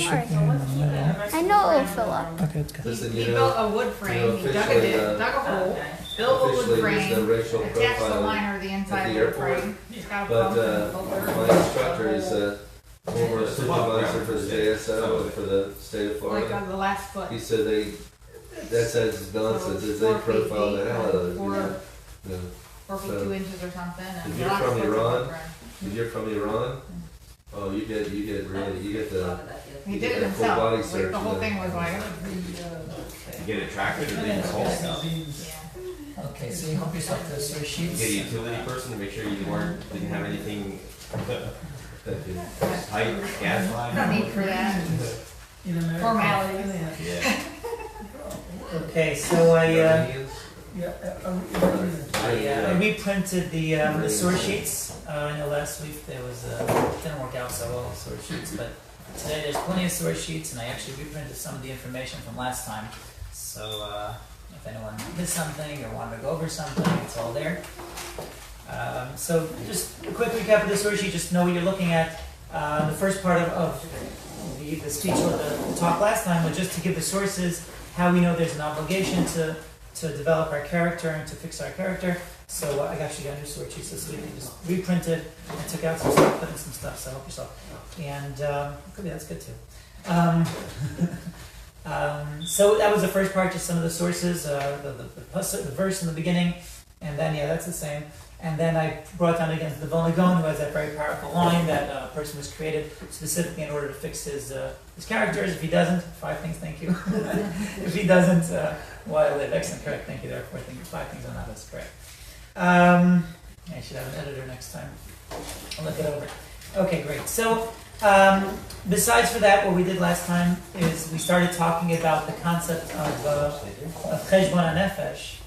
Alright. I know it'll fill up. Okay, okay. Listen, He built a wood frame, he dug a hole, built a wood frame, attached the liner to the inside of the wood frame. He's got a But pump and a filter. my instructor is a former supervisor for the JSO and for the state of Like Florida. on the last foot. He said that's as nonsense as they profile the hell out of it. You know. 4 feet 2 inches or something. And If you're lots of from foot Iran, of wood if you're from Iran, oh, you get the He did Yeah, it full himself. body Like, search, the whole yeah. thing was like, You get it tractored or they just haul stuff? You yeah. Okay, so you help yourself to the source sheets. get a utility person to make sure you didn't have anything, pipe, gas No line. need for that. Formalities. Yeah. Okay, so I Yeah. reprinted the source sheets. I know last week there was didn't work out so well, source sheets, but today there's plenty of source sheets, and I actually reprinted some of the information from last time. So if anyone missed something or wanted to go over something, it's all there. So just a quick recap of the source sheet, just know what you're looking at. The first part of the speech or the talk last time was just to give the sources, how we know there's an obligation to develop our character and to fix our character. So I actually got a new source sheet this week. I just reprinted and took out some stuff, put in some stuff, so help yourself. And that's good too. So that was the first part, just some of the sources, the verse in the beginning, and then, that's the same. And then I brought down against the Vilna Gaon, who has that very powerful line that a person was created specifically in order to fix his characters. If he doesn't, 5 things, thank you. If he doesn't, why live? Excellent, correct, thank you. There are 4 things, 5 things on that list, correct. I should have an editor next time. I'll look it over. Okay, great. So, besides for that, what we did last time is we started talking about the concept of cheshbon hanefesh,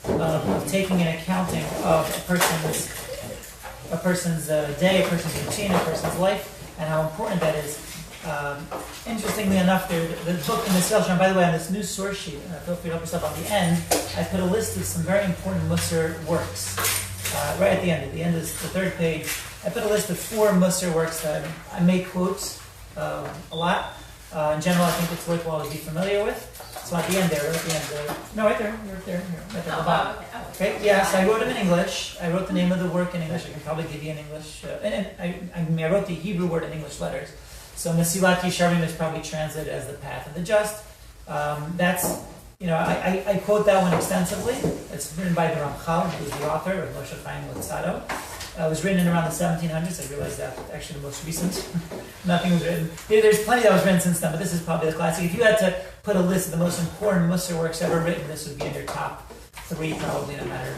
of taking an accounting of a person's day, a person's routine, a person's life, and how important that is. Interestingly enough, the book in the Sel, by the way, on this new source sheet, feel free to help yourself on the end, I put a list of some very important Musar works. Right at the end. At the end is the 3rd page. I put a list of 4 Musar works that I make quotes a lot. In general, I think it's worthwhile to be familiar with. So at the end there, right at the end, no, right there, right there, right there, at the bottom. Okay, yes, I wrote them in English. I wrote the name of the work in English. I can probably give you an English, and I wrote the Hebrew word in English letters. So Mesilat Yesharim is probably translated as the path of the just. That's, I quote that one extensively. It's written by the Ramchal, who's the author of Moshe Chaim Luzzatto. It was written in around the 1700s. I realized that actually the most recent. Nothing was written. There's plenty that was written since then, but this is probably the classic. If you had to put a list of the most important Musar works ever written, this would be in your top 3 probably, no matter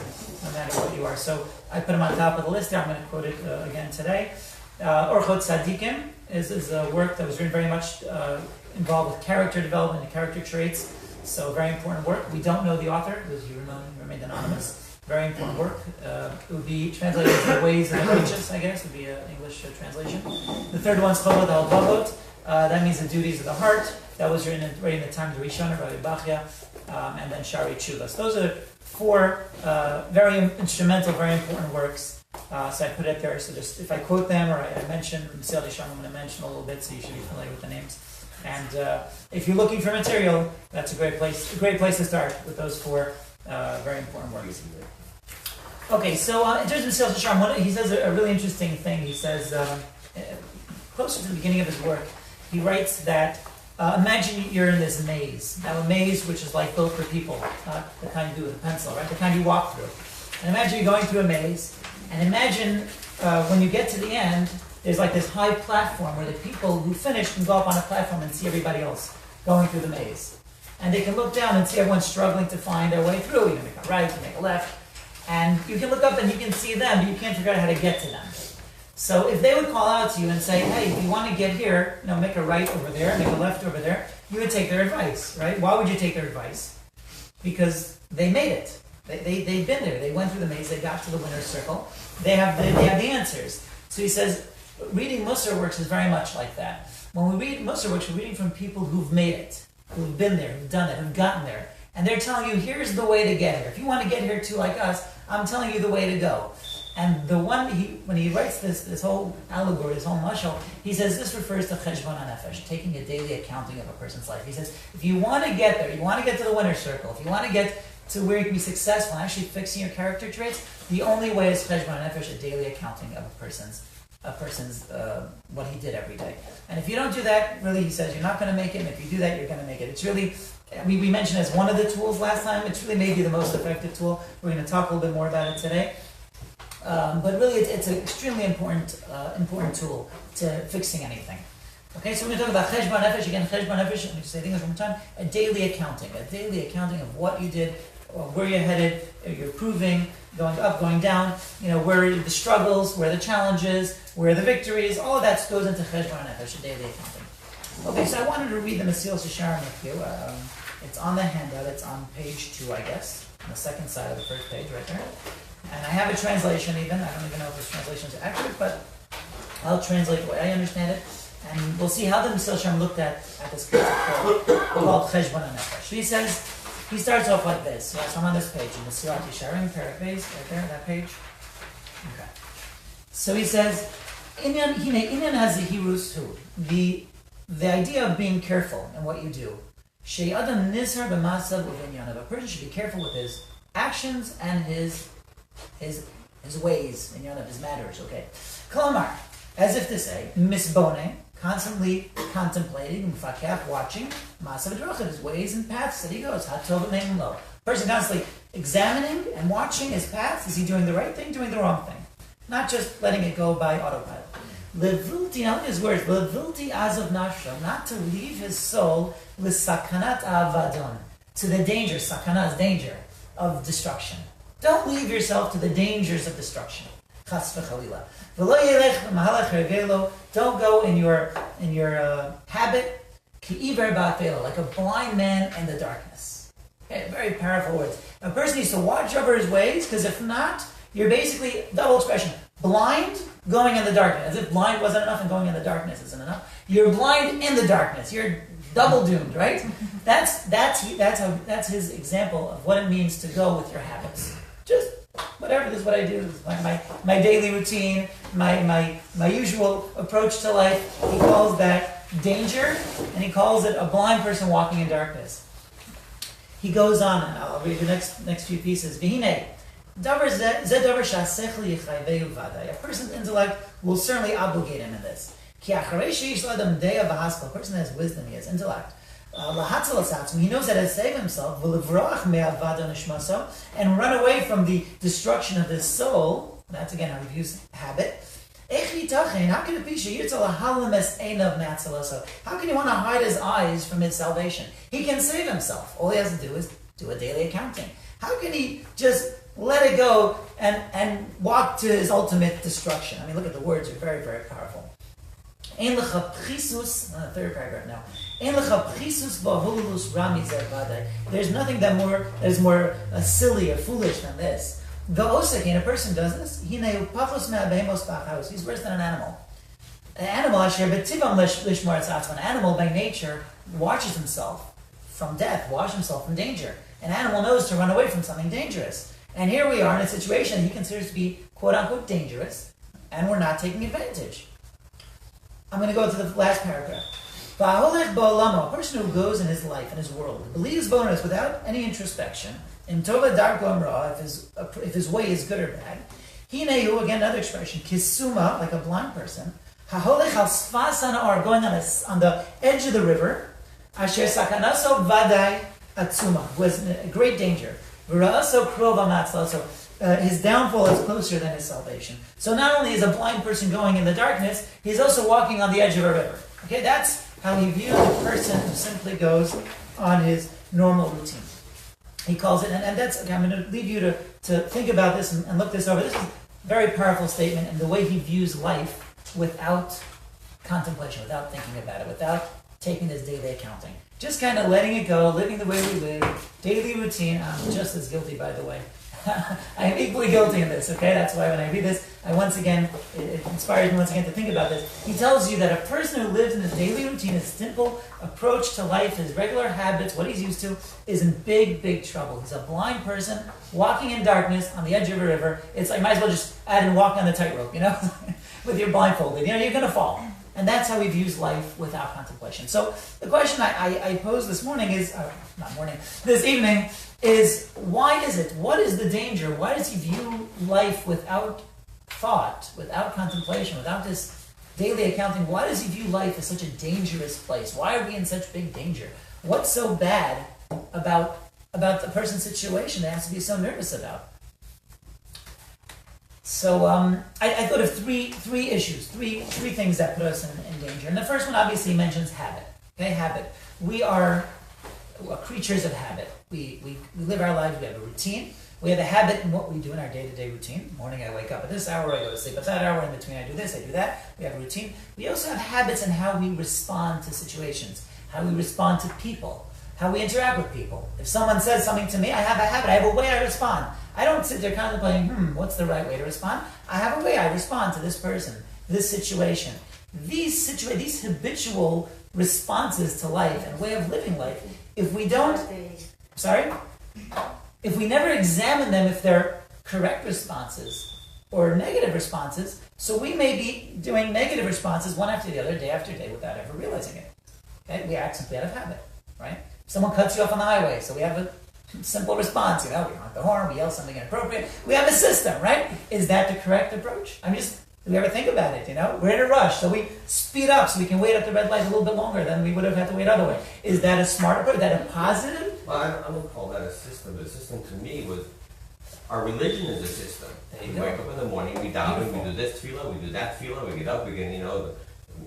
what you are. So I put them on top of the list there. I'm going to quote it again today. Orchot Tzadikim is a work that was written very much involved with character development and character traits. So very important work. We don't know the author, because he remained anonymous. Very important work. It would be translated as the ways of the righteous, I guess, would be an English translation. The 3rd one's Chovot al-Bavot. That means the duties of the heart. That was written right in the time of the Rishonim, Rabbi Bachya, and then Shari Chuvas. Those are 4 very instrumental, very important works. So I put it there. So just if I quote them or I mention Mesilat Yesharim, I'm going to mention a little bit, so you should be familiar with the names. And if you're looking for material, that's a great place to start with those 4 very important works. Okay, so in terms of Mesilat Yesharim, he says a really interesting thing. He says, closer to the beginning of his work, he writes that imagine you're in this maze. Now, a maze which is like built for people, not the kind you do with a pencil, right? The kind you walk through. And imagine you're going through a maze, and imagine when you get to the end, there's like this high platform where the people who finish can go up on a platform and see everybody else going through the maze. And they can look down and see everyone struggling to find their way through. You can make a right, you can make a left. And you can look up and you can see them, but you can't figure out how to get to them. So if they would call out to you and say, hey, if you want to get here, make a right over there, make a left over there, you would take their advice, right? Why would you take their advice? Because they made it. They've been there. They went through the maze. They got to the winner's circle. They have the answers. So he says, reading Musar works is very much like that. When we read Musar works, we're reading from people who've made it, who've been there, who've done it, who've gotten there. And they're telling you, here's the way to get here. If you want to get here too like us, I'm telling you the way to go. And the one when he writes this whole allegory, this whole mashal, he says this refers to cheshbon hanefesh, taking a daily accounting of a person's life. He says if you want to get there, you want to get to the winner's circle, if you want to get to where you can be successful, actually fixing your character traits, the only way is cheshbon hanefesh, a daily accounting of a person's what he did every day. And if you don't do that, really, he says you're not going to make it. And if you do that, you're going to make it. It's really, we mentioned as one of the tools last time. It's really maybe the most effective tool. We're going to talk a little bit more about it today. But really, it's an extremely important tool to fixing anything. Okay, so we're going to talk about cheshbon nefesh again. Cheshbon nefesh. Let me say things one more time. A daily accounting of what you did, where you're headed, you're improving, going up, going down. Where are the struggles, where are the challenges, where are the victories. All of that goes into cheshbon nefesh, a daily accounting. Okay, so I wanted to read the Mesilas Yesharim with you. It's on the handout. It's on page 2, I guess, on the second side of the first page, right there. And I have a translation even. I don't even know if this translation is accurate, but I'll translate the way I understand it. And we'll see how the Mesilas Yesharim looked at this concept called cheshbon nefesh. He starts off like this. Yes, I'm on this page, in the Mesilas Yesharim paraphrase, right there, that page. Okay. So he says, Inyan has the idea of being careful in what you do. She'adam nizhar b'masav u'vinyan. A person should be careful with his actions and his ways, inyan of his matters. Okay. Kolomar, as if to say, misbone, constantly contemplating, mufakaf, watching, masav v'drachav, his ways and paths that he goes. Hatov v'meim lo. Person constantly examining and watching his paths. Is he doing the right thing, doing the wrong thing? Not just letting it go by autopilot. Levilti, now in his words, levilti azov nafsho, not to leave his soul l'sakanat avadon, to the danger, sakana is danger, of destruction. Don't leave yourself to the dangers of destruction. Chas v'chalila. V'lo yelech b'mahalach regelo, don't go in your habit, ki iver ba'afelo, like a blind man in the darkness. Okay, very powerful words. A person needs to watch over his ways, because if not, you're basically, double expression, blind, going in the darkness. As if blind wasn't enough and going in the darkness isn't enough. You're blind in the darkness. You're double doomed, right? That's his example of what it means to go with your habits. Just whatever, this is what I do. This is my daily routine, my usual approach to life. He calls that danger, and he calls it a blind person walking in darkness. He goes on, and I'll read the next few pieces. V'hinei. A person's intellect will certainly obligate him in this. A person has wisdom, he has intellect. When he knows how to save himself, and run away from the destruction of his soul, that's again how we views habit. How can it be? How can he want to hide his eyes from his salvation? He can save himself. All he has to do is do a daily accounting. How can he just let it go and walk to his ultimate destruction? I mean, look at the words, they're very, very powerful. Third paragraph now. There's nothing that is more silly or foolish than this. And a person does this, he's worse than an animal. An animal by nature watches himself from death, watches himself from danger. An animal knows to run away from something dangerous. And here we are in a situation he considers to be quote-unquote dangerous, and we're not taking advantage. I'm going to go to the last paragraph. A person who goes in his life, in his world, believes bonus without any introspection, if his way is good or bad. Hinehu, again another expression, kisuma, like a blind person, going on the edge of the river, asher sakanaso vadai atzuma, who is in great danger. His downfall is closer than his salvation. So not only is a blind person going in the darkness, he's also walking on the edge of a river. Okay, that's how he views a person who simply goes on his normal routine. He calls it, and that's, okay, I'm going to leave you to think about this and look this over. This is a very powerful statement in the way he views life without contemplation, without thinking about it, without taking this daily accounting. Just kind of letting it go, living the way we live, daily routine. I'm just as guilty, by the way. I am equally guilty in this, okay? That's why when I read this, it inspires me once again to think about this. He tells you that a person who lives in his daily routine, his simple approach to life, his regular habits, what he's used to, is in big, big trouble. He's a blind person walking in darkness on the edge of a river. It's like, might as well just add and walk on the tightrope, with your blindfolded. You're going to fall. And that's how he views life without contemplation. So the question I posed this morning is, this evening, is why is it? What is the danger? Why does he view life without thought, without contemplation, without this daily accounting? Why does he view life as such a dangerous place? Why are we in such big danger? What's so bad about the person's situation that has to be so nervous about? So I thought of three issues, three things that put us in danger. And the first one obviously mentions habit. Okay, habit. We are creatures of habit. We live our lives, we have a routine. We have a habit in what we do in our day-to-day routine. Morning I wake up at this hour, I go to sleep at that hour, in between I do this, I do that. We have a routine. We also have habits in how we respond to situations, how we respond to people, how we interact with people. If someone says something to me, I have a habit, I have a way I respond. I don't sit there contemplating, what's the right way to respond? I have a way I respond to this person, this situation. These habitual responses to life and way of living life, if we never examine them if they're correct responses or negative responses, so we may be doing negative responses one after the other, day after day, without ever realizing it. Okay? We act simply out of habit, right? Someone cuts you off on the highway, so we have a simple response, we honk the horn, we yell something inappropriate. We have a system, right? Is that the correct approach? Do we ever think about it, We're in a rush, so we speed up so we can wait at the red light a little bit longer than we would have had to wait other way. Is that a smart approach? Is that a positive? Well, I wouldn't call that a system. The system to me was, our religion is a system. We wake up in the morning, we daven, we do this tefillah, we do that tefillah, we get up, we get,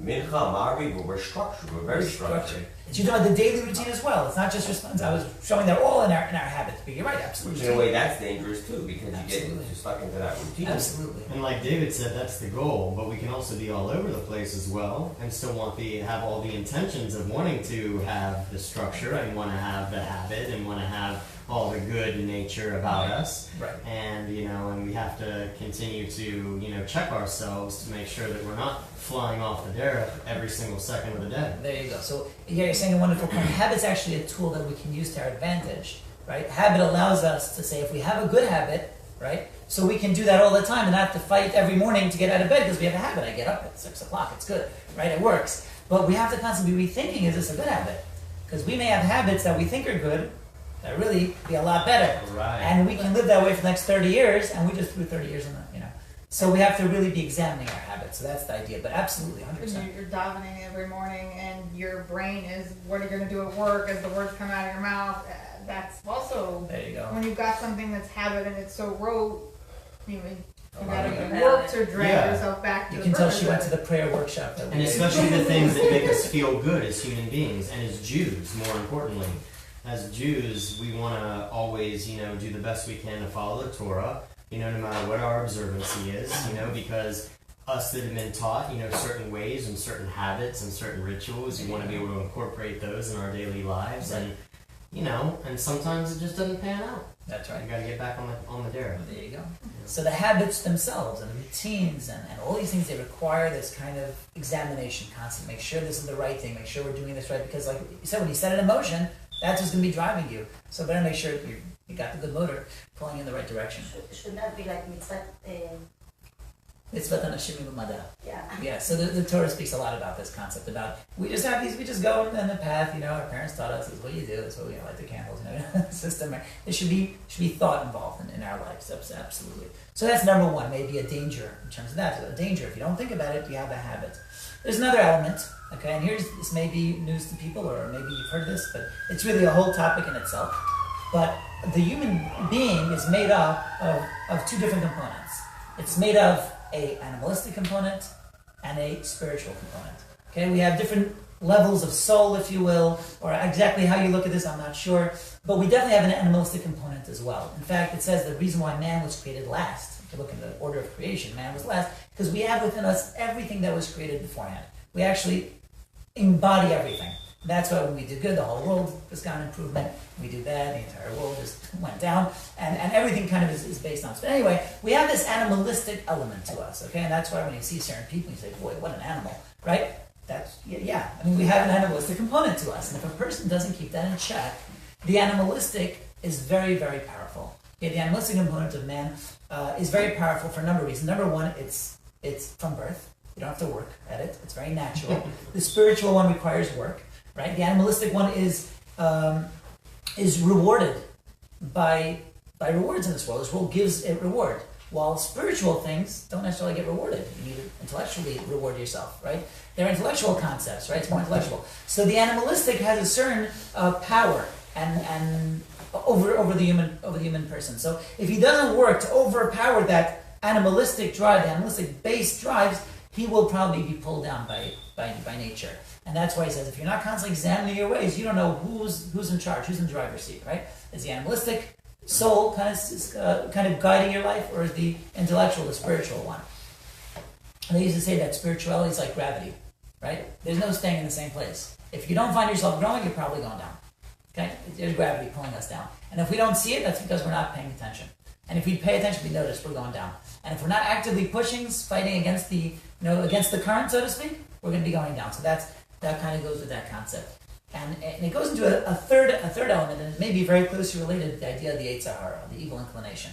mincha, ma'ariv, we're structured, we're very structured. It's you know the daily routine as well. It's not just response. I was showing they're all in our habits. But you're right, absolutely. Which in a way that's dangerous too, because you get stuck into that routine. Absolutely. And like David said, that's the goal. But we can also be all over the place as well, and still have all the intentions of wanting to have the structure and want to have the habit and want to have all the good nature about us. Right. And and we have to continue to check ourselves to make sure that we're not flying off the derech every single second of the day. There you go. So you're saying a wonderful point. Habit's actually a tool that we can use to our advantage, right? Habit allows us to say if we have a good habit, right? So we can do that all the time and not have to fight every morning to get out of bed because we have a habit. I get up at 6 o'clock. It's good, right? It works. But we have to constantly be rethinking, is this a good habit? Because we may have habits that we think are good that really be a lot better. Right. And we can live that way for the next 30 years, and we just threw 30 years in the, So we have to really be examining our habits. So that's the idea. But absolutely, 100%. You're davening every morning, and your brain is, what are you going to do at work as the words come out of your mouth? That's also, there you go. When you've got something that's habit and it's so rote, you got to work to drag yourself back to you the can tell she went to the prayer workshop. And especially the things that make us feel good as human beings, and as Jews, more importantly. As Jews, we want to always, do the best we can to follow the Torah, no matter what our observancy is, because us that have been taught, certain ways and certain habits and certain rituals, we want to be able to incorporate those in our daily lives, and, and sometimes it just doesn't pan out. That's right. You got to get back on the derech. There you go. So the habits themselves and the routines and all these things, they require this kind of examination constantly. Make sure this is the right thing. Make sure we're doing this right. Because like you said, when you set it in motion, that's what's going to be driving you. So better make sure you got the good motor pulling in the right direction. Should that be like mitzvah? Mitzvah anashim b'mada. Yeah. Yeah. So the Torah speaks a lot about this concept about we just go in the path. Our parents taught us this is what you do. This is what we light the candles. System. There should be thought involved in our lives. Absolutely. So that's number one. Maybe a danger in terms of that. A danger if you don't think about it, you have a habit. There's another element. Okay, and this may be news to people, or maybe you've heard this, but it's really a whole topic in itself. But the human being is made up of two different components. It's made of an animalistic component and a spiritual component. Okay, we have different levels of soul, if you will, or exactly how you look at this, I'm not sure. But we definitely have an animalistic component as well. In fact, it says the reason why man was created last, if you look in the order of creation, man was last, because we have within us everything that was created beforehand. We actually embody everything. That's why when we do good, the whole world has got an improvement. We do bad, the entire world just went down. And everything kind of is based on it. But anyway, we have this animalistic element to us, okay? And that's why when you see certain people, you say, boy, what an animal, right? That's, yeah. I mean, we have an animalistic component to us. And if a person doesn't keep that in check, the animalistic is very, very powerful. Okay, the animalistic component of man is very powerful for a number of reasons. Number one, it's from birth. You don't have to work at it. It's very natural. The spiritual one requires work, right? The animalistic one is rewarded by rewards in this world. This world gives a reward, while spiritual things don't necessarily get rewarded. You need to intellectually reward yourself, right? They're intellectual concepts, right? It's more intellectual. So the animalistic has a certain power and over the human person. So if he doesn't work to overpower that animalistic drive, the animalistic base drives, he will probably be pulled down by nature. And that's why he says, if you're not constantly examining your ways, you don't know who's in charge, who's in the driver's seat, right? Is the animalistic soul kind of guiding your life, or is the intellectual, the spiritual one? And they used to say that spirituality is like gravity, right? There's no staying in the same place. If you don't find yourself growing, you're probably going down. Okay? There's gravity pulling us down. And if we don't see it, that's because we're not paying attention. And if we pay attention, we notice we're going down. And if we're not actively pushing, fighting against the current, so to speak, we're going to be going down. So that kind of goes with that concept. And it goes into a third element, and it may be very closely related to the idea of the Yetzer Hara, the evil inclination.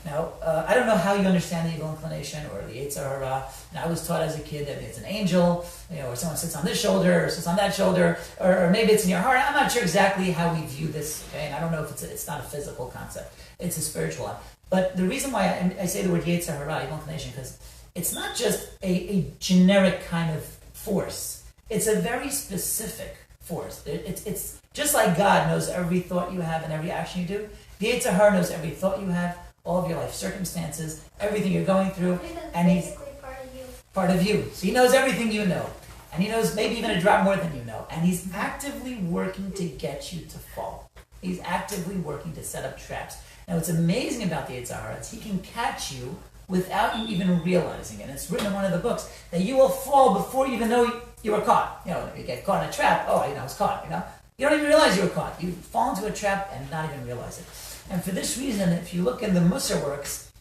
Now, I don't know how you understand the evil inclination or the Yetzer Hara. And I was taught as a kid that it's an angel, or someone sits on this shoulder or sits on that shoulder, or maybe it's in your heart. I'm not sure exactly how we view this, okay? And I don't know if it's not a physical concept. It's a spiritual one. But the reason why I say the word Yetzer Hara, evil inclination, because it's not just a generic kind of force. It's a very specific force. It's just like God knows every thought you have and every action you do. The Yetzer Hara knows every thought you have, all of your life circumstances, everything you're going through, and he's part of you. So he knows everything you know, and he knows maybe even a drop more than you know, and he's actively working to get you to fall. He's actively working to set up traps. Now, what's amazing about the Yetzer Hara is he can catch you without you even realizing it. It's written in one of the books that you will fall before you even know you were caught. You get caught in a trap. Oh, I was caught. You don't even realize you were caught. You fall into a trap and not even realize it. And for this reason, if you look in the Musar works,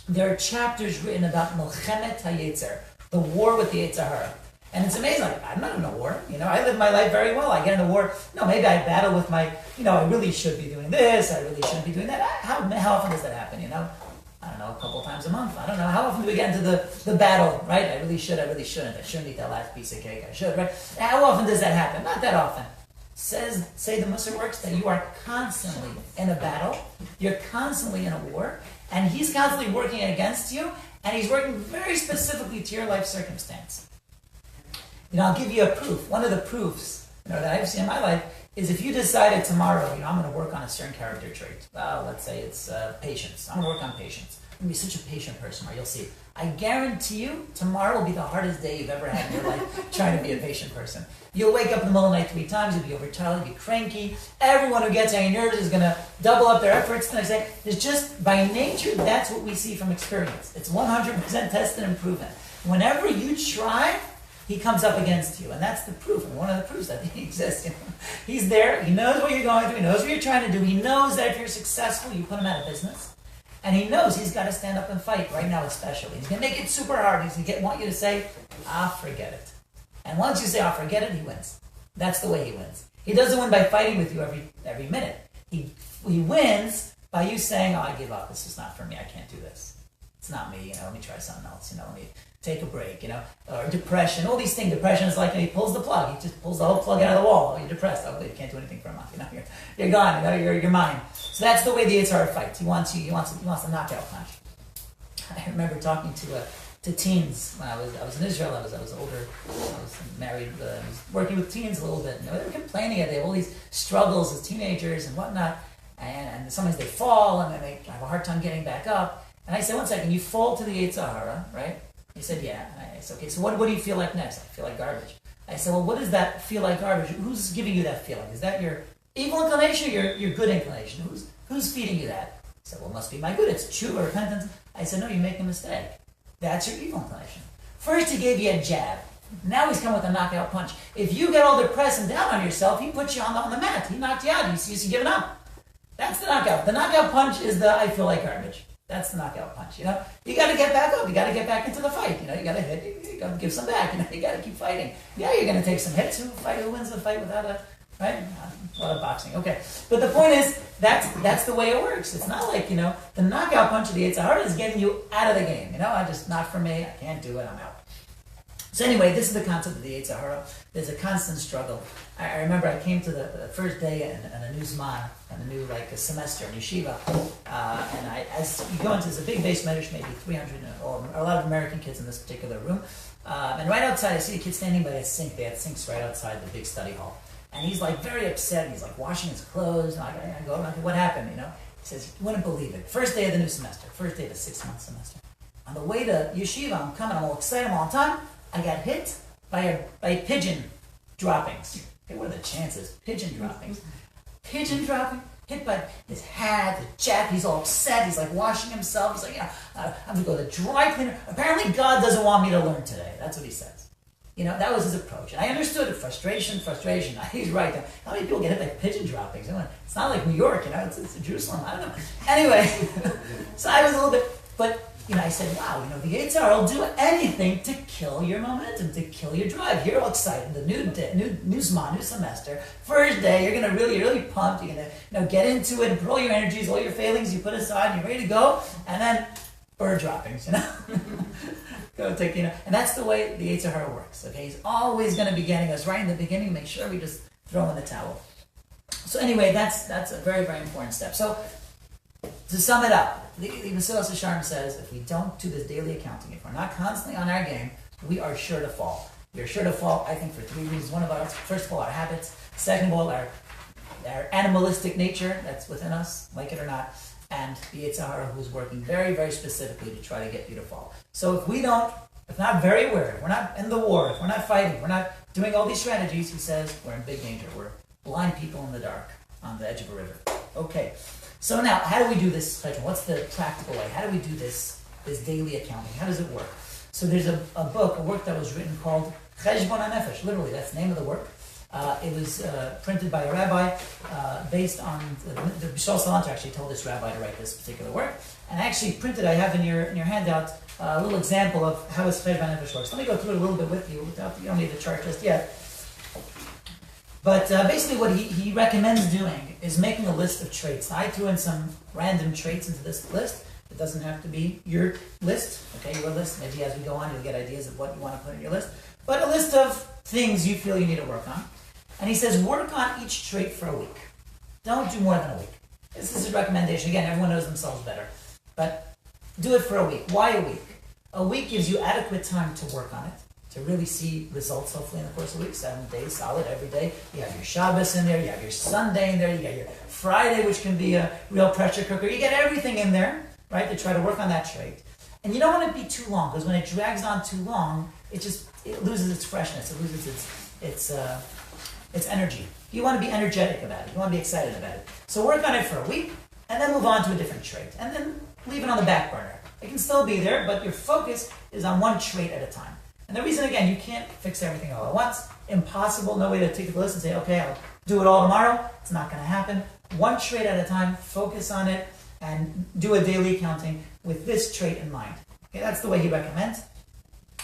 there are chapters written about Milchemet HaYetzer, the war with the Yetzer Hara. And it's amazing. Like, I'm not in a war. I live my life very well. I get in the war. No, maybe I battle with my, I really should be doing this. I really shouldn't be doing that. How often does that happen, I don't know, a couple times a month. I don't know. How often do we get into the battle, right? I really should, I really shouldn't. I shouldn't eat that last piece of cake. I should, right? How often does that happen? Not that often. Say the Musar works that you are constantly in a battle. You're constantly in a war. And he's constantly working against you. And he's working very specifically to your life circumstance. I'll give you a proof. One of the proofs that I've seen in my life is if you decided tomorrow, I'm going to work on a certain character trait. Well, let's say it's patience. I'm going to work on patience. I'm going to be such a patient person, or you'll see. I guarantee you, tomorrow will be the hardest day you've ever had in your life trying to be a patient person. You'll wake up in the middle of the night 3 times, you'll be overtired, you'll be cranky. Everyone who gets on your nerves is going to double up their efforts. And I say, it's just, by nature, that's what we see from experience. It's 100% tested and proven. Whenever you try, he comes up against you, and that's the proof. And one of the proofs that he exists. He's there. He knows what you're going through. He knows what you're trying to do. He knows that if you're successful, you put him out of business. And he knows he's got to stand up and fight right now, especially. He's going to make it super hard. He's going to want you to say, forget it. And once you say, forget it, he wins. That's the way he wins. He doesn't win by fighting with you every minute. He wins by you saying, I give up. This is not for me. I can't do this. It's not me. Let me try something else. Let me take a break, or depression, all these things. Depression is like he pulls the plug. He just pulls the whole plug out of the wall. Oh, you're depressed. Oh, you can't do anything for a month. You're gone. You're mine. So that's the way the Yetzer Hara fights. He wants a knockout punch. I remember talking to teens when I was in Israel. I was older. I was married. I was working with teens a little bit. They were complaining. They have all these struggles as teenagers and whatnot. And sometimes they fall and then they have a hard time getting back up. And I said, 1 second, you fall to the Yetzer Hara, right? He said, yeah. I said, okay, so what do you feel like next? I feel like garbage. I said, well, what does that feel like garbage? Who's giving you that feeling? Is that your evil inclination or your good inclination? Who's feeding you that? He said, well, it must be my good. It's true or repentance. I said, no, you make a mistake. That's your evil inclination. First, he gave you a jab. Now he's coming with a knockout punch. If you get all depressed and down on yourself, he puts you on the mat. He knocked you out. You see giving up. That's the knockout. The knockout punch is the I feel like garbage. That's the knockout punch. You got to get back up. You got to get back into the fight. You got to hit. You got to give some back. You got to keep fighting. Yeah, you're going to take some hits. Who wins the fight without a right? A lot of boxing. Okay, but the point is that's the way it works. It's not like the knockout punch of the Yetzer Hara is getting you out of the game. Not for me. I can't do it. I'm out. So anyway, this is the concept of the Yetzer Hara. There's a constant struggle. I remember I came to the first day in a new Zman, and a new a semester in yeshiva, and as you go into this a big base medrash, maybe 300 or a lot of American kids in this particular room, and right outside I see a kid standing by a sink. They had sinks right outside the big study hall, and he's very upset. He's washing his clothes. And I go, what happened? He says, you wouldn't believe it. First day of the new semester, first day of the 6-month semester. On the way to yeshiva, I'm coming. I'm all excited. I'm all the time. I got hit by pigeon droppings. Okay, what are the chances? Pigeon droppings. Pigeon dropping, hit by his hat, the jacket. He's all upset. He's washing himself. He's I'm going to go to the dry cleaner. Apparently God doesn't want me to learn today. That's what he says. That was his approach. And I understood it. Frustration. He's right. How many people get hit by pigeon droppings? It's not like New York, it's Jerusalem. I don't know. Anyway, so I was a little bit, but I said, wow, the Yetzer Hara will do anything to kill your momentum, to kill your drive. You're all excited. The new Zman, new semester, first day, you're really pumped. You're gonna get into it and put all your energies, all your failings you put aside, and you're ready to go. And then bird droppings, Go take, and that's the way the Yetzer Hara works. Okay, he's always going to be getting us right in the beginning. Make sure we just throw in the towel. So anyway, that's a very, very important step. So to sum it up, the Mesilas Yesharim says if we don't do this daily accounting, if we're not constantly on our game, we are sure to fall. We are sure to fall, I think, for 3 reasons. One of our, first of all, our habits. Second of all, our animalistic nature that's within us, like it or not. And the Yetzer Hara, who's working very, very specifically to try to get you to fall. So if not very aware, if we're not in the war, if we're not fighting, we're not doing all these strategies, he says, we're in big danger. We're blind people in the dark on the edge of a river. Okay, so now, how do we do this? What's the practical way? How do we do this daily accounting? How does it work? So there's a work that was written called Cheshbon HaNefesh. Literally, that's the name of the work. It was printed by a rabbi based on the Bishal Salanter actually told this rabbi to write this particular work. And I actually printed, I have in your handout a little example of how his Cheshbon HaNefesh works. Let me go through it a little bit with you. You don't need the chart just yet. But basically what he recommends doing is making a list of traits. I threw in some random traits into this list. It doesn't have to be your list, okay, your list. Maybe as we go on, you'll get ideas of what you want to put in your list. But a list of things you feel you need to work on. And he says, work on each trait for a week. Don't do more than a week. This is his recommendation. Again, everyone knows themselves better. But do it for a week. Why a week? A week gives you adequate time to work on it, to really see results, hopefully, in the course of the week. 7 days, solid, every day. You have your Shabbos in there. You have your Sunday in there. You got your Friday, which can be a real pressure cooker. You get everything in there, right, to try to work on that trait. And you don't want it to be too long, because when it drags on too long, it loses its freshness. It loses its energy. You want to be energetic about it. You want to be excited about it. So work on it for a week, and then move on to a different trait. And then leave it on the back burner. It can still be there, but your focus is on one trait at a time. And the reason, again, you can't fix everything all at once. Impossible. No way to take the list and say, okay, I'll do it all tomorrow. It's not going to happen. One trait at a time. Focus on it, and do a daily accounting with this trait in mind. Okay, that's the way he recommends.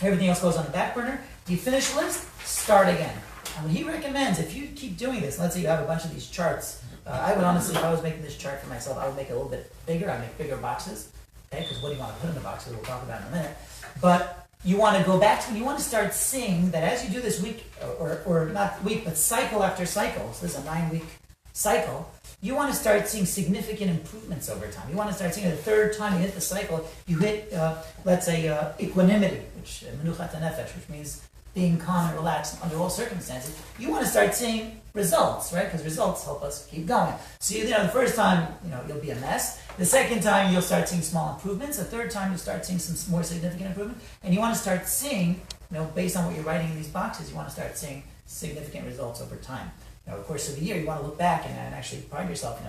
Everything else goes on the back burner. Do you finish the list? Start again. And what he recommends, if you keep doing this, let's say you have a bunch of these charts. I would honestly, if I was making this chart for myself, I would make it a little bit bigger. I'd make bigger boxes. Okay, because what do you want to put in the boxes? We'll talk about in a minute. But you want to go back to, and you want to start seeing that as you do this week, or not week, but cycle after cycle, so this is a 9-week cycle, you want to start seeing significant improvements over time. You want to start seeing the third time you hit the cycle, you hit, let's say, equanimity, which menuchat hanefesh, which means being calm and relaxed under all circumstances. You want to start seeing results, right? Because results help us keep going. So the first time, you'll be a mess. The second time, you'll start seeing small improvements. The third time, you'll start seeing some more significant improvement. And you want to start seeing, based on what you're writing in these boxes, you want to start seeing significant results over time. Of the course of the year, you want to look back and actually pride yourself.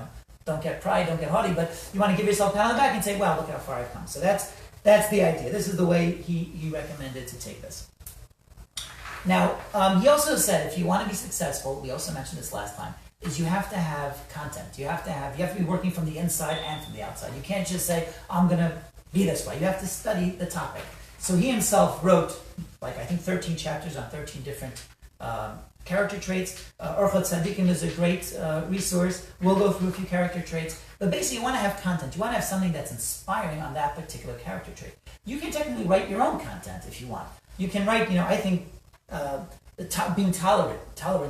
Don't get pride, don't get haughty, but you want to give yourself a pat on the back and say, wow, look how far I've come. So that's the idea. This is the way he recommended to take this. Now, he also said if you want to be successful, we also mentioned this last time, is you have to have content. You have to be working from the inside and from the outside. You can't just say, I'm going to be this way. You have to study the topic. So he himself wrote, I think 13 chapters on 13 different character traits. Orchot Tzadikim is a great resource. We'll go through a few character traits. But basically, you want to have content. You want to have something that's inspiring on that particular character trait. You can technically write your own content if you want. You can write, I think, being tolerant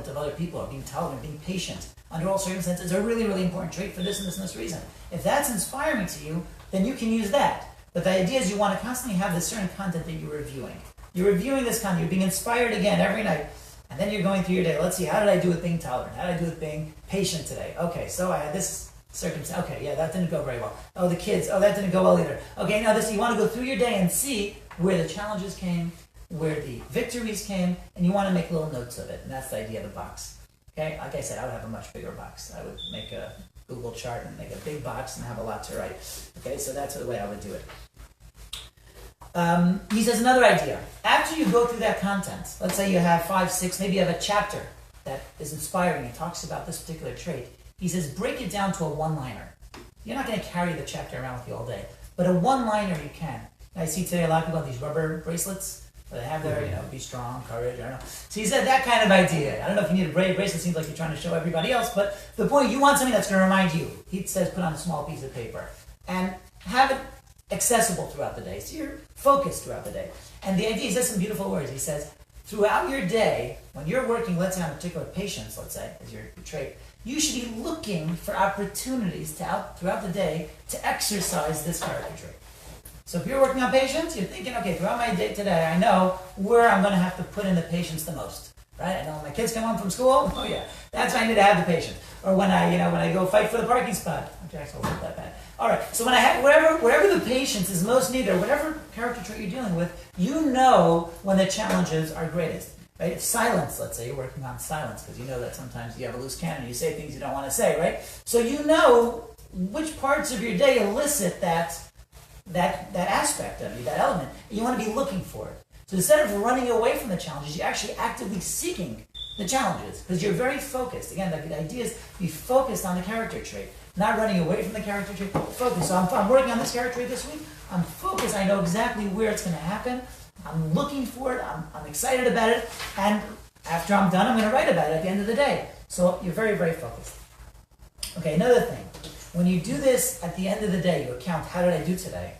of other people, or being tolerant, being patient under all circumstances is a really, really important trait for this and this and this reason. If that's inspiring to you, then you can use that. But the idea is you want to constantly have this certain content that you're reviewing. You're reviewing this content, you're being inspired again every night, and then you're going through your day. Let's see, how did I do with being tolerant? How did I do with being patient today? Okay, so I had this circumstance. Okay, yeah, that didn't go very well. Oh, the kids, that didn't go well either. Okay, now you want to go through your day and see where the challenges came, where the victories came, and you want to make little notes of it, and that's the idea of the box. Okay, like I said, I would have a much bigger box. I would make a Google chart and make a big box and have a lot to write. Okay, so that's the way I would do it. He says another idea. After you go through that content, let's say you have 5, 6, maybe you have a chapter that is inspiring, it talks about this particular trait. He says break it down to a one-liner. You're not going to carry the chapter around with you all day, but a one-liner you can. I see today a lot of people have these rubber bracelets. They have their, be strong, courage, I don't know. So he said that kind of idea. I don't know if you need a bracelet, seems like you're trying to show everybody else, but the point, you want something that's going to remind you. He says put on a small piece of paper and have it accessible throughout the day. So you're focused throughout the day. And the idea is, that's some beautiful words. He says, throughout your day, when you're working, let's say on particular patients, let's say, as your trait, you should be looking for opportunities throughout the day to exercise this character trait. So if you're working on patience, you're thinking, okay, throughout my day today, I know where I'm going to have to put in the patience the most, right? I know when my kids come home from school, oh yeah, that's when I need to have the patience. Or when I go fight for the parking spot. Jacksonville wasn't that bad. All right, so when I have wherever the patience is most needed, or whatever character trait you're dealing with, you know when the challenges are greatest. Right? If silence, let's say you're working on silence, because you know that sometimes you have a loose cannon, you say things you don't want to say, right? So you know which parts of your day elicit that aspect of you, that element, and you want to be looking for it. So instead of running away from the challenges, you're actually actively seeking the challenges, because you're very focused. Again, the idea is be focused on the character trait, not running away from the character trait, focus. So I'm working on this character trait this week, I'm focused, I know exactly where it's going to happen, I'm looking for it, I'm excited about it, and after I'm done, I'm going to write about it at the end of the day. So you're very, very focused. Okay, another thing. When you do this at the end of the day, you account, how did I do today?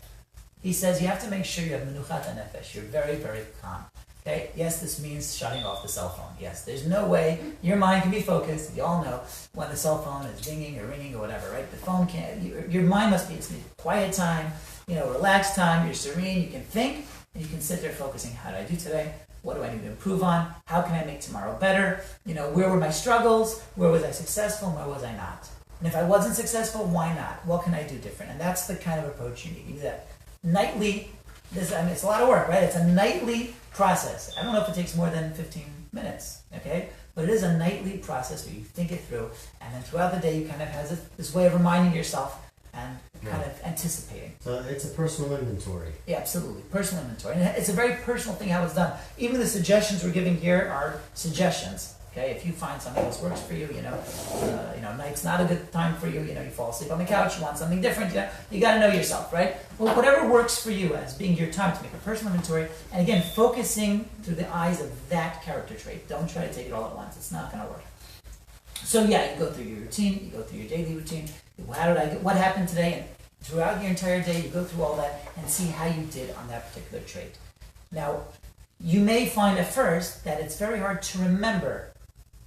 He says you have to make sure you have menuchat hanefesh. You're very, very calm. Okay? Yes, this means shutting off the cell phone. Yes, there's no way your mind can be focused. You all know when the cell phone is dinging or ringing or whatever, right? The phone can't. Your mind must be quiet time, relaxed time. You're serene. You can think and you can sit there focusing. How did I do today? What do I need to improve on? How can I make tomorrow better? Where were my struggles? Where was I successful? And where was I not? And if I wasn't successful, why not? What can I do different? And that's the kind of approach you need. You need that nightly. It's a lot of work, right? It's a nightly process. I don't know if it takes more than 15 minutes, okay? But it is a nightly process where you think it through, and then throughout the day you kind of have this way of reminding yourself and kind of anticipating. So it's a personal inventory. Yeah, absolutely. Personal inventory. And it's a very personal thing how it's done. Even the suggestions we're giving here are suggestions. Okay, if you find something else works for you, night's not a good time for you, you fall asleep on the couch, you want something different, you got to know yourself, right? Well, whatever works for you as being your time to make a personal inventory, and again, focusing through the eyes of that character trait. Don't try to take it all at once. It's not going to work. So yeah, you go through your routine, you go through your daily routine. What happened today? And throughout your entire day, you go through all that and see how you did on that particular trait. Now, you may find at first that it's very hard to remember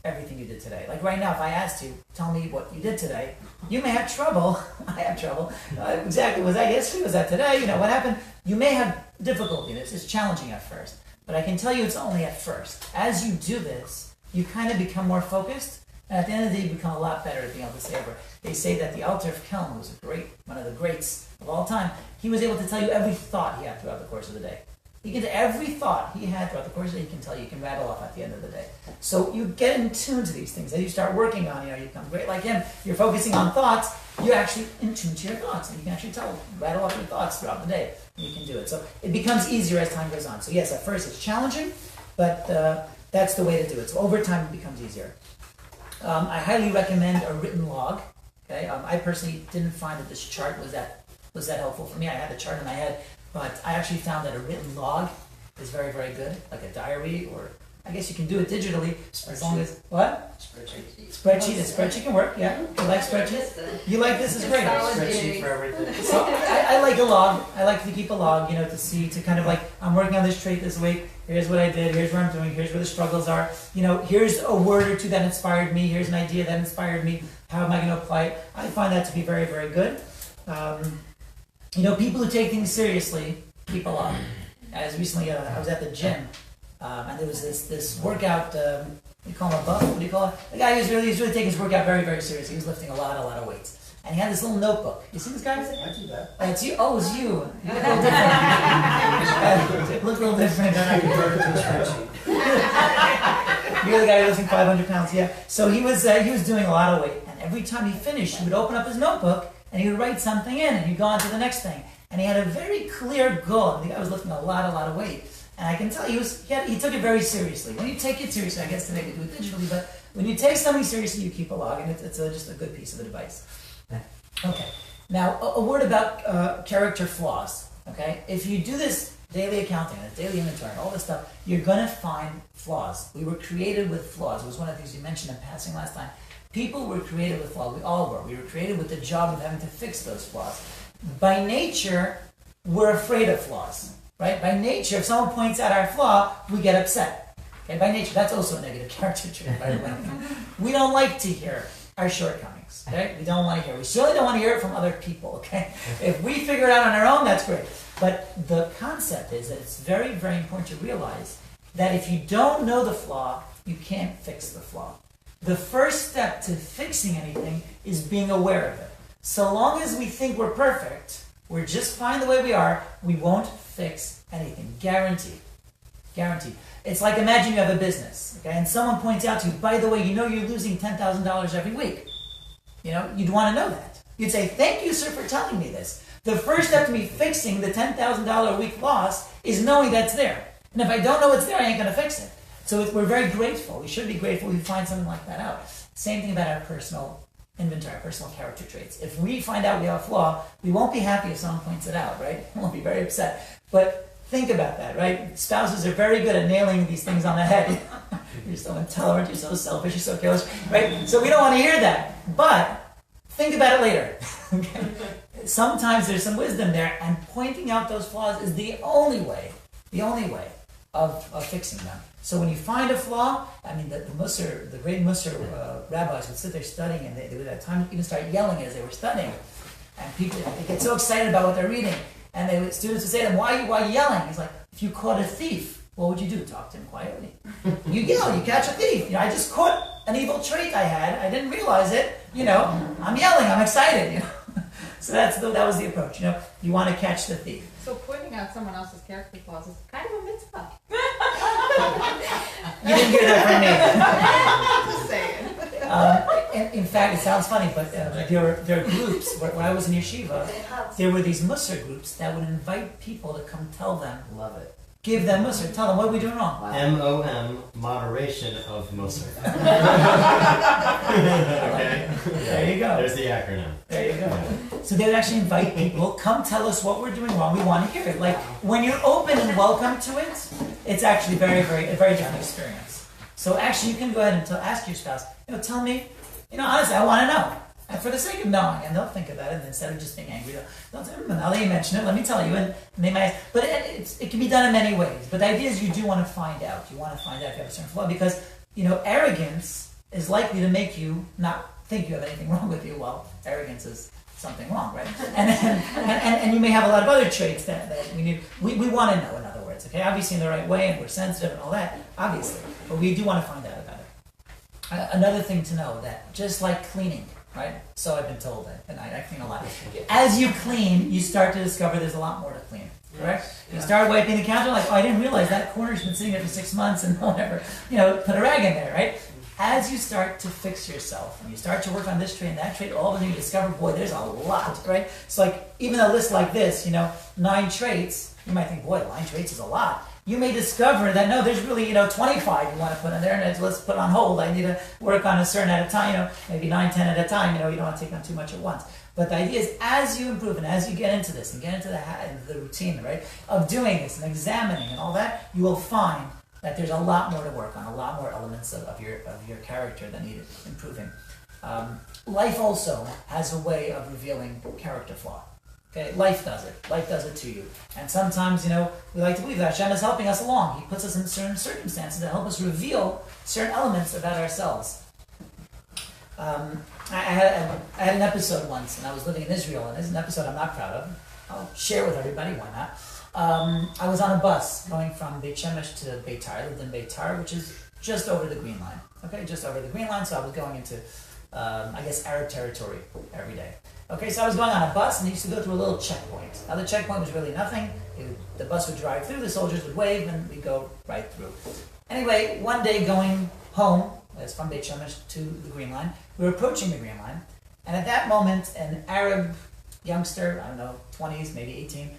everything you did today. Like right now, if I asked you, tell me what you did today, you may have trouble. I have trouble. Exactly. Was that yesterday? Was that today? What happened? You may have difficulty in this. It's challenging at first. But I can tell you it's only at first. As you do this, you kind of become more focused. And at the end of the day, you become a lot better at being able to savor. They say that the Alter of Kelm, who was one of the greats of all time, he was able to tell you every thought he had throughout the course of the day. He can every thought he had throughout the course of the day, he can tell you can rattle off at the end of the day. So you get in tune to these things. As you start working on, you become great like him. You're focusing on thoughts. You're actually in tune to your thoughts. And you can actually rattle off your thoughts throughout the day. And you can do it. So it becomes easier as time goes on. So yes, at first it's challenging, but that's the way to do it. So over time, it becomes easier. I highly recommend a written log. Okay, I personally didn't find that this chart was that helpful for me. I had the chart in my head, but I actually found that a written log is very, very good, like a diary, or I guess you can do it digitally as long as what? Spreadsheet. A spreadsheet can work. Yeah, you like spreadsheets? You like this? Is great. Spreadsheet for everything. So I like a log. I like to keep a log, to kind of like, I'm working on this trait this week. Here's what I did. Here's what I'm doing. Here's where the struggles are. Here's a word or two that inspired me. Here's an idea that inspired me. How am I going to apply it? I find that to be very, very good. People who take things seriously keep a log. As recently, I was at the gym, and there was this workout. We call him a buff. What do you call it? The guy who's really taking his workout very, very seriously. He was lifting a lot of weights. And he had this little notebook. You see this guy? I do that. It's you. Oh, it's you. You look a little different. Then I converted to a spreadsheet. You're the guy who's lifting 500 pounds. Yeah. So he was doing a lot of weight, and every time he finished, he would open up his notebook and he would write something in, and he'd go on to the next thing. And he had a very clear goal. The guy was lifting a lot of weight. And I can tell he took it very seriously. When you take it seriously, I guess today we do it digitally, but when you take something seriously, you keep a log, and it's just a good piece of advice. Okay. Now, a word about character flaws. Okay, if you do this daily accounting, and daily inventory, and all this stuff, you're gonna find flaws. We were created with flaws. It was one of the things you mentioned in passing last time. People were created with flaws. We all were. We were created with the job of having to fix those flaws. By nature, we're afraid of flaws. Right? By nature, if someone points out our flaw, we get upset. Okay? By nature, that's also a negative character trait, by the way. We don't like to hear our shortcomings. Okay? We don't want to hear. We certainly don't want to hear it from other people. Okay? If we figure it out on our own, that's great. But the concept is that it's very, very important to realize that if you don't know the flaw, you can't fix the flaw. The first step to fixing anything is being aware of it. So long as we think we're perfect, we're just fine the way we are, we won't fix anything. Guaranteed. Guaranteed. It's like, imagine you have a business, okay, and someone points out to you, by the way, you're losing $10,000 every week. You'd want to know that. You'd say, thank you, sir, for telling me this. The first step to me fixing the $10,000 a week loss is knowing that's there. And if I don't know it's there, I ain't going to fix it. So we're very grateful. We should be grateful we find something like that out. Same thing about our personal inventory, personal character traits. If we find out we have a flaw, we won't be happy if someone points it out, right? We'll be very upset. But think about that, right? Spouses are very good at nailing these things on the head. You're so intolerant, you're so selfish, you're so careless, right? So we don't want to hear that. But think about it later. Okay? Sometimes there's some wisdom there, and pointing out those flaws is the only way of fixing them. So when you find a flaw, the great Musar rabbis would sit there studying, and they would at times even start yelling as they were studying. And people, they get so excited about what they're reading, and students would say to them, why are you yelling? He's like, if you caught a thief, what would you do? Talk to him quietly. You yell, you catch a thief. I just caught an evil trait I had. I didn't realize it. I'm yelling, I'm excited. So that was the approach. You want to catch the thief. So pointing out someone else's character flaws is kind of a mitzvah. You didn't hear that from me. Just saying. In fact, it sounds funny, but there are groups. When I was in yeshiva, there were these Musar groups that would invite people to come tell them. Love it. Give them Musar. Tell them, what are we doing wrong? MOM, moderation of Musar. Okay. There you go. There's the acronym. There you go. So they would actually invite people, come tell us what we're doing wrong. We want to hear it. Like, when you're open and welcome to it, it's actually a very different experience. So actually, you can go ahead and ask your spouse, tell me, honestly, I want to know. And for the sake of knowing, and they'll think about it, and instead of just being angry, they'll say, now that you mention it, let me tell you. And they might, but it can be done in many ways. But the idea is you do want to find out. You want to find out if you have a certain flaw, because, arrogance is likely to make you not think you have anything wrong with you. Well, arrogance is something wrong, right? And you may have a lot of other traits that we need. We want to know, in other words, okay? Obviously in the right way, and we're sensitive and all that, obviously. But we do want to find out about it. Another thing to know, that just like cleaning, right? So I've been told that, and I clean a lot. As you clean, you start to discover there's a lot more to clean, correct? You start wiping the counter, like, I didn't realize that corner's been sitting there for 6 months, and no one ever, put a rag in there, right? As you start to fix yourself, and you start to work on this trait and that trait, all of a sudden you discover, boy, there's a lot, right? It's like, even a list like this, 9 traits, you might think, boy, 9 traits is a lot. You may discover that no, there's really 25 you want to put in there, and let's put on hold. I need to work on a certain at a time, maybe 9, 10 at a time. You don't want to take on too much at once. But the idea is, as you improve and as you get into this and get into the routine, right, of doing this and examining and all that, you will find that there's a lot more to work on, a lot more elements of your character that need improving. Life also has a way of revealing character flaw. Okay, life does it. Life does it to you. And sometimes, we like to believe that Hashem is helping us along. He puts us in certain circumstances that help us reveal certain elements about ourselves. I had an episode once, and I was living in Israel, and this is an episode I'm not proud of. I'll share with everybody, why not? I was on a bus going from Beit Shemesh to Beitar. I lived in Beitar, which is just over the Green Line. Okay, just over the Green Line, so I was going into, Arab territory every day. Okay, so I was going on a bus, and they used to go through a little checkpoint. Now, the checkpoint was really nothing. The bus would drive through, the soldiers would wave, and we'd go right through. Anyway, one day going home, it's from Beit Shemesh to the Green Line, we were approaching the Green Line, and at that moment, an Arab youngster, 20s, maybe 18,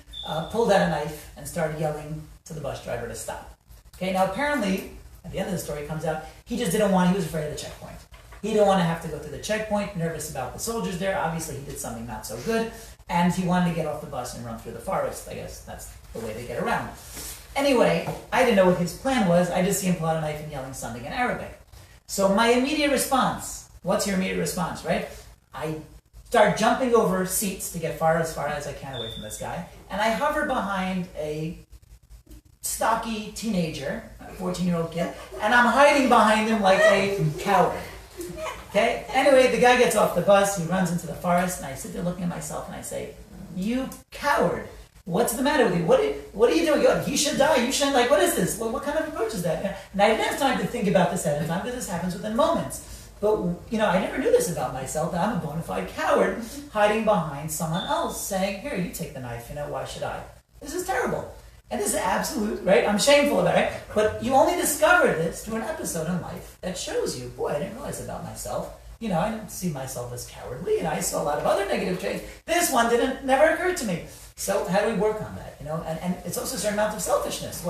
pulled out a knife and started yelling to the bus driver to stop. Okay, now apparently, at the end of the story, it comes out, he was afraid of the checkpoint. He didn't want to have to go through the checkpoint, nervous about the soldiers there. Obviously, he did something not so good, and he wanted to get off the bus and run through the forest. I guess that's the way they get around. Anyway, I didn't know what his plan was. I just see him pull out a knife and yelling something in Arabic. So my immediate response, what's your immediate response, right? I start jumping over seats to get as far as I can away from this guy, and I hover behind a stocky teenager, a 14-year-old kid, and I'm hiding behind him like a coward. Okay? Anyway, the guy gets off the bus, he runs into the forest, and I sit there looking at myself and I say, "You coward. What's the matter with you? What are you doing? He should die. You shouldn't. What is this? What kind of approach is that?" And I didn't have time to think about this ahead of time because this happens within moments. But, I never knew this about myself, that I'm a bona fide coward hiding behind someone else saying, "Here, you take the knife, why should I?" This is terrible. And this is absolute, right? I'm shameful about it, right? But you only discover this through an episode in life that shows you, boy, I didn't realize about myself. I didn't see myself as cowardly, and I saw a lot of other negative traits. This one never occurred to me. So how do we work on that? And it's also a certain amount of selfishness.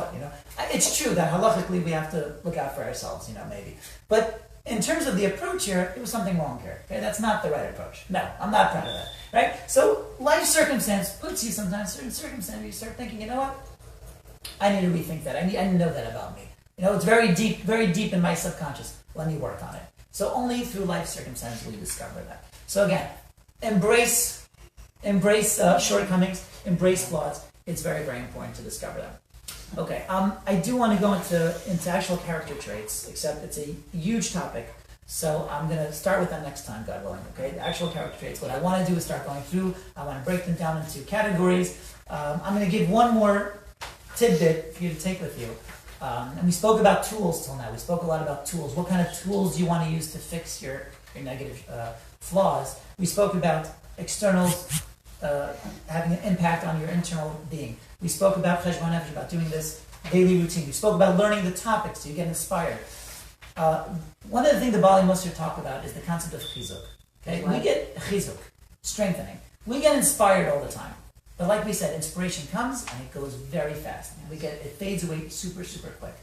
It's true that halachically we have to look out for ourselves, maybe. But in terms of the approach here, it was something wrong here. Okay? That's not the right approach. No, I'm not proud of that. Right? So life circumstance puts you sometimes, certain circumstances, you start thinking, you know what? I need to rethink that. I need to know that about me. It's very deep in my subconscious. Let me work on it. So only through life circumstances will you discover that. So again, embrace shortcomings, embrace flaws. It's very, very important to discover them. Okay, I do want to go into actual character traits, except it's a huge topic. So I'm going to start with that next time, God willing. Okay, the actual character traits. What I want to do is start going through. I want to break them down into categories. I'm going to give one more tidbit for you to take with you. And we spoke about tools till now. We spoke a lot about tools. What kind of tools you want to use to fix your negative flaws. We spoke about externals having an impact on your internal being. We spoke about cheshbon nefesh, about doing this daily routine. We spoke about learning the topics so you get inspired. One of the things the Bali Musar talk about is the concept of chizuk. Okay, we get chizuk, strengthening. We get inspired all the time. But like we said, inspiration comes and it goes very fast. It fades away super, super quick.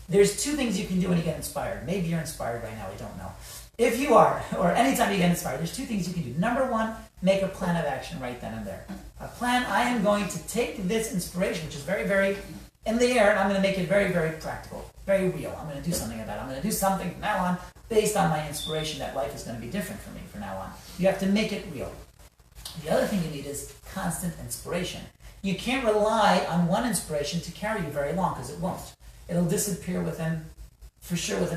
There's two things you can do when you get inspired. Maybe you're inspired right now, I don't know. If you are, or anytime you get inspired, there's two things you can do. Number one, make a plan of action right then and there. A plan, I am going to take this inspiration, which is very, very in the air, and I'm going to make it very, very practical, very real. I'm going to do something about it. I'm going to do something from now on based on my inspiration that life is going to be different for me from now on. You have to make it real. The other thing you need is constant inspiration. You can't rely on one inspiration to carry you very long because it won't. It'll disappear within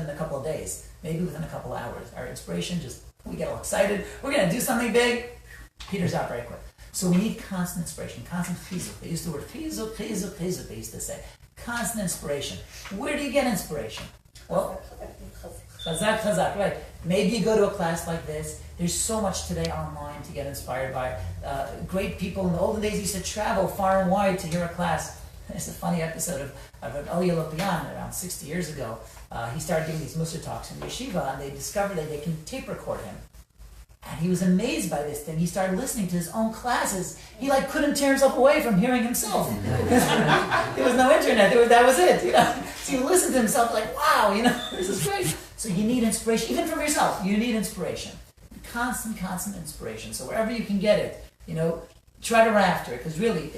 a couple of days, maybe within a couple of hours. Our inspiration we get all excited. We're going to do something big. Peters out very quick. So we need constant inspiration, constant chizuk. They used the word chizuk, they used to say. Constant inspiration. Where do you get inspiration? Well, chazak, right. Maybe you go to a class like this. There's so much today online to get inspired by. Great people in the olden days used to travel far and wide to hear a class. There's a funny episode of Elia Lopian around 60 years ago. He started giving these Musar talks in yeshiva, and they discovered that they can tape record him. And he was amazed by this thing. He started listening to his own classes. He like couldn't tear himself away from hearing himself. There was no internet. That was it. So he listened to himself like, wow, this is great. So you need inspiration, even from yourself. You need inspiration, constant inspiration. So wherever you can get it, try to rafter it, because really,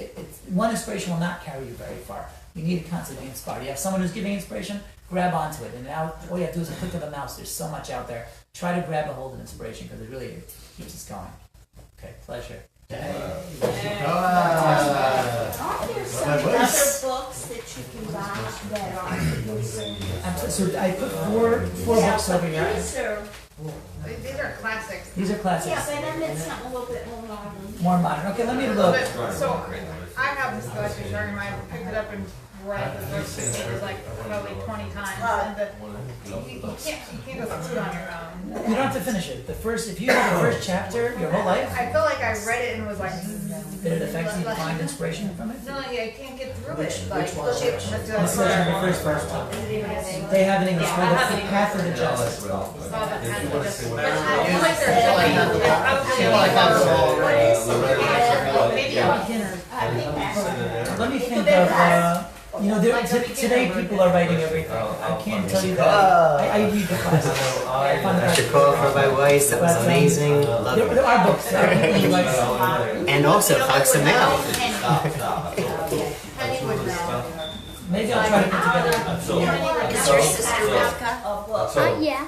one inspiration will not carry you very far. You need to constantly be inspired. You have someone who's giving inspiration, grab onto it. And now all you have to do is a click of a mouse. There's so much out there. Try to grab a hold of inspiration, because it really keeps us going. Okay, pleasure. Aren't there some other books that you can buy that are? So I put four books over here. These are classics. These are classics. Yeah, but I meant something a little bit more modern. More modern. Okay, let me A look. little bit. So I have this collection. Sorry, I picked it up and read the first pages like probably 20 times. And you can't go through it on your own. You don't have to finish it. If you have the first chapter your whole life, I feel like I read it and was like, did it affect you to find inspiration from it? no, I can't get through it. Which one? This section, the first part. They have an English word, it's the path of the just. Let me think of, today people are writing everything. I can't tell you that. I read the classes. I should call for my wife. That was amazing. Love it. There are books. And also Chag Sameach. Maybe I'll try to put together. Is your sister Rebecca? Yeah.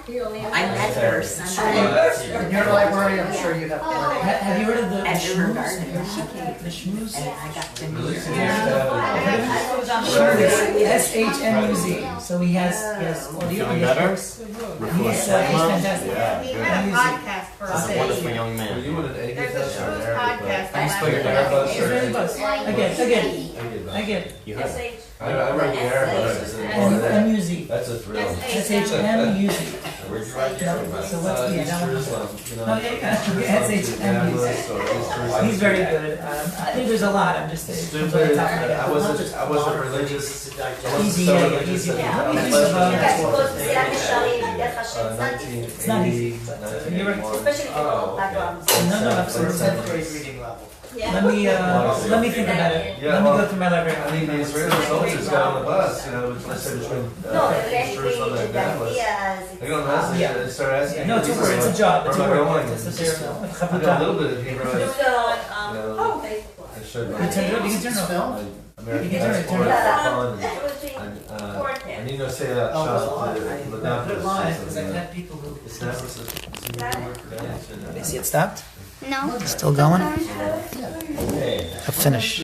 I met her Sunday. In your library, I'm sure you have. Have you heard of the Ashford shmooze? Garden. The shmooze? And I got to meet her. SHMUZ. So he has audio. He has books. He's fantastic. He had a podcast for He's a us. wonderful young man. There's a Shmooze podcast. Thanks for your Israeli bus. Again. You heard it. I read the Arab letters. MUZ. That's a thrill. SHMUZ. Where'd you write that? So what's the East Jerusalem, SHMUZ. He's very good. I think there's a lot. I'm just saying. I wasn't religious. Easy. It's not easy. You're right. No, absolutely. 10th grade reading level. Let me think about it. Let me go through my library. I mean, the Israeli soldiers got on the bus, let's say between Jerusalem and Dallas. They don't hesitate. They start asking. No, it's a word. It's a job. It's a where am I word. going? It's a I got a little bit of Hebrew. I showed my You can turn it on. American You can turn it passport on. and you know, say that shot Because I've had people who. it's See it stopped? No. Still going? Hey. I've finished.